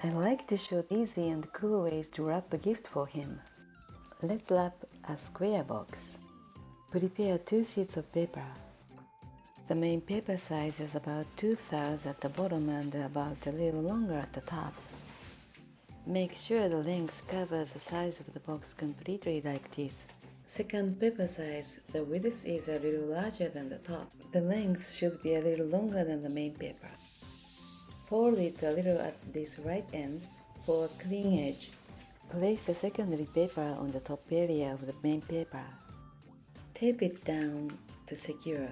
I like to show easy and cool ways to wrap a gift for him. Let's wrap a square box. Prepare 2 sheets of paper. The main paper size is about 2/3 at the bottom and about a little longer at the top. Make sure the length covers the size of the box completely like this. Second paper size, the width is a little larger than the top. The length should be a little longer than the main paper. Fold it a little at this right end for a clean edge. Place the secondary paper on the top area of the main paper. Tape it down to secure.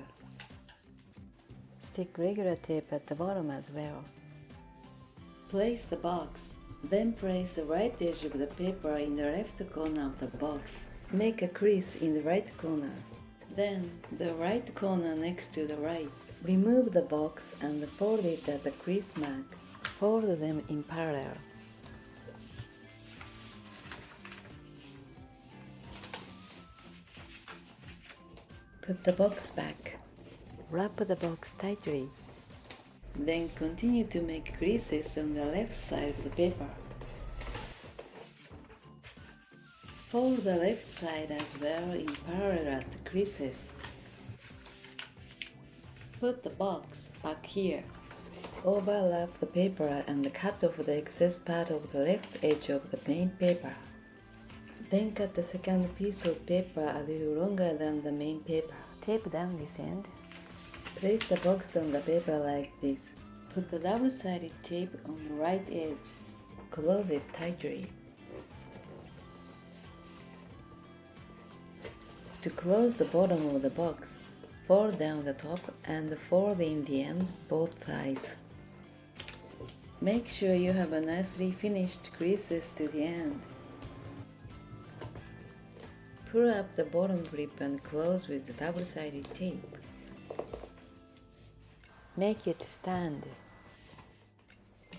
Stick regular tape at the bottom as well. Place the box. Then place the right edge of the paper in the left corner of the box. Make a crease in the right corner. Then the right corner next to the right. Remove the box and fold it at the crease mark. Fold them in parallel. Put the box back. Wrap the box tightly. Then continue to make creases on the left side of the paper. Fold the left side as well in parallel at the creases. Put the box back here. Overlap the paper and cut off the excess part of the left edge of the main paper. Then cut the second piece of paper a little longer than the main paper. Tape down this end. Place the box on the paper like this. Put the double-sided tape on the right edge. Close it tightly. To close the bottom of the box, fold down the top and fold in the end both sides. Make sure you have a nicely finished creases to the end. Pull up the bottom grip and close with the double-sided tape. Make it stand.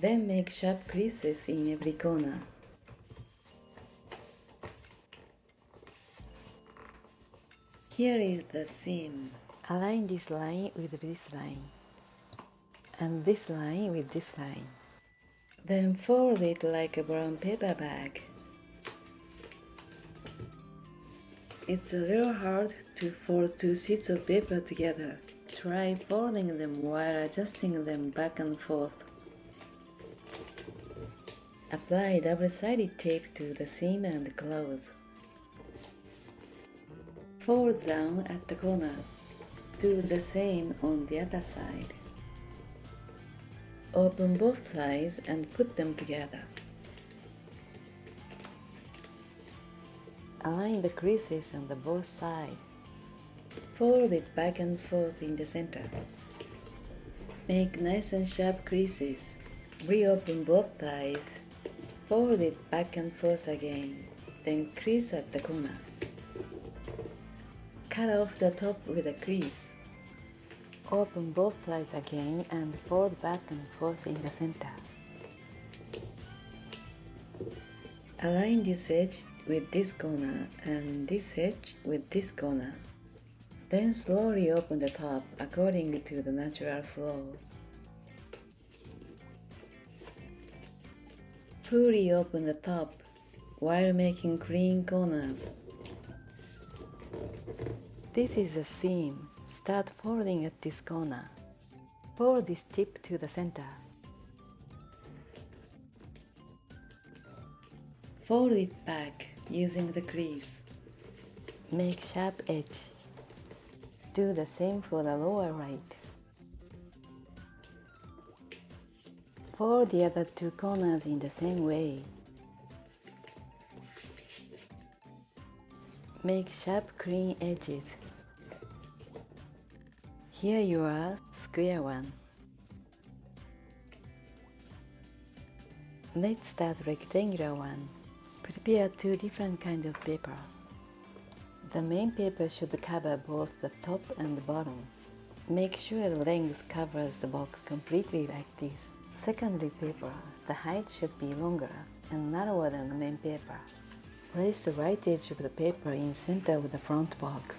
Then make sharp creases in every corner. Here is the seam. Align this line with this line, and this line with this line. Then fold it like a brown paper bag. It's a little hard to fold 2 sheets of paper together. Try folding them while adjusting them back and forth. Apply double-sided tape to the seam and close. Fold down at the corner. Do the same on the other side. Open both sides and put them together. Align the creases on the both sides. Fold it back and forth in the center. Make nice and sharp creases. Reopen both sides. Fold it back and forth again. Then crease at the corner. Cut off the top with a crease. Open both sides again and fold back and forth in the center. Align this edge with this corner and this edge with this corner. Then slowly open the top according to the natural flow. Fully open the top while making clean corners. This is a seam. Start folding at this corner. Fold this tip to the center. Fold it back using the crease. Make sharp edge. Do the same for the lower right. Fold the other 2 corners in the same way. Make sharp clean edges. Here you are, square one. Let's start rectangular one. Prepare 2 different kinds of paper. The main paper should cover both the top and the bottom. Make sure the length covers the box completely like this. Secondary paper, the height should be longer and narrower than the main paper. Place the right edge of the paper in center of the front box.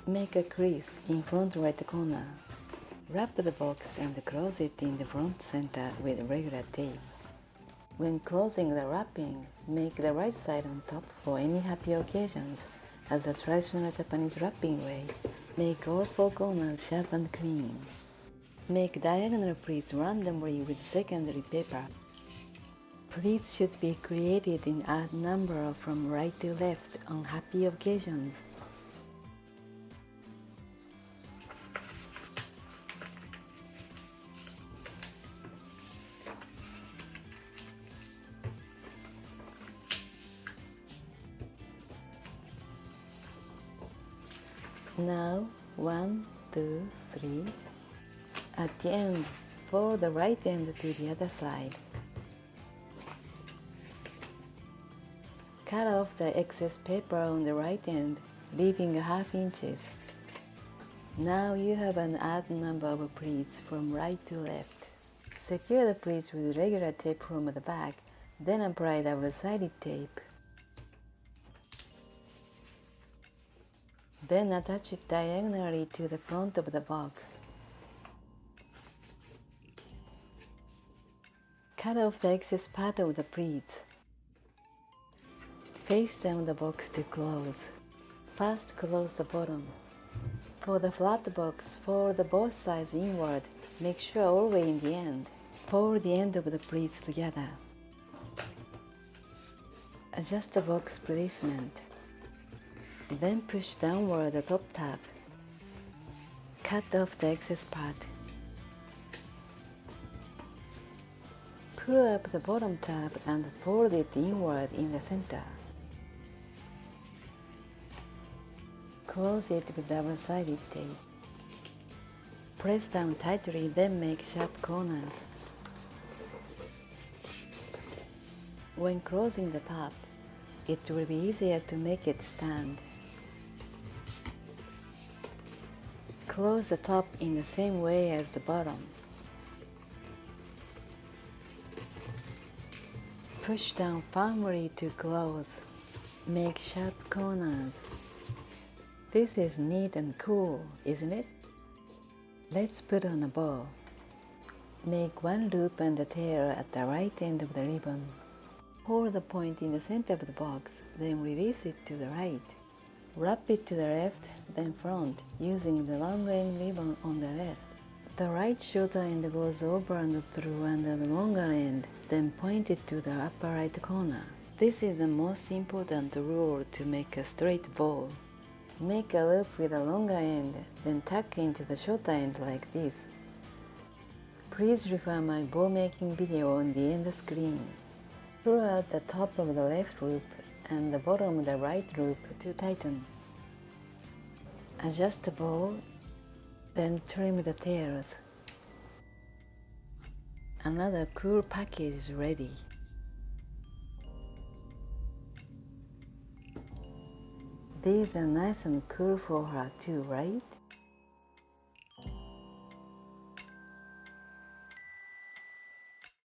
Make a crease in front right corner. Wrap the box and close it in the front center with regular tape. When closing the wrapping, make the right side on top for any happy occasions, as a traditional Japanese wrapping way. Make all four corners sharp and clean. Make diagonal pleats randomly with secondary paper. Pleats should be created in odd number from right to left on happy occasions. Now, 1, 2, 3. At the end, fold the right end to the other side. Cut off the excess paper on the right end, leaving ½ inches. Now you have an odd number of pleats from right to left. Secure the pleats with regular tape from the back, then apply double-sided tape. Then attach it diagonally to the front of the box. Cut off the excess part of the pleats. Face down the box to close. First close the bottom. For the flat box, fold both sides inward. Make sure all the way in the end. Fold the end of the pleats together. Adjust the box placement. Then push downward the top tab. Cut off the excess part. Pull up the bottom tab and fold it inward in the center. Close it with double-sided tape. Press down tightly, then make sharp corners. When closing the top, it will be easier to make it stand. Close the top in the same way as the bottom. Push down firmly to close. Make sharp corners. This is neat and cool, isn't it? Let's put on a bow. Make one loop and a tail at the right end of the ribbon. Hold the point in the center of the box, then release it to the right. Wrap it to the left, then front, using the long end ribbon on the left. The right shorter end goes over and through under the longer end, then point it to the upper right corner. This is the most important rule to make a straight bow. Make a loop with a longer end, then tuck into the shorter end like this. Please refer my bow making video on the end screen. Pull out the top of the left loop and the bottom of the right loop to tighten. Adjust the bow, then trim the tails. Another cool package is ready. These are nice and cool for her too, right?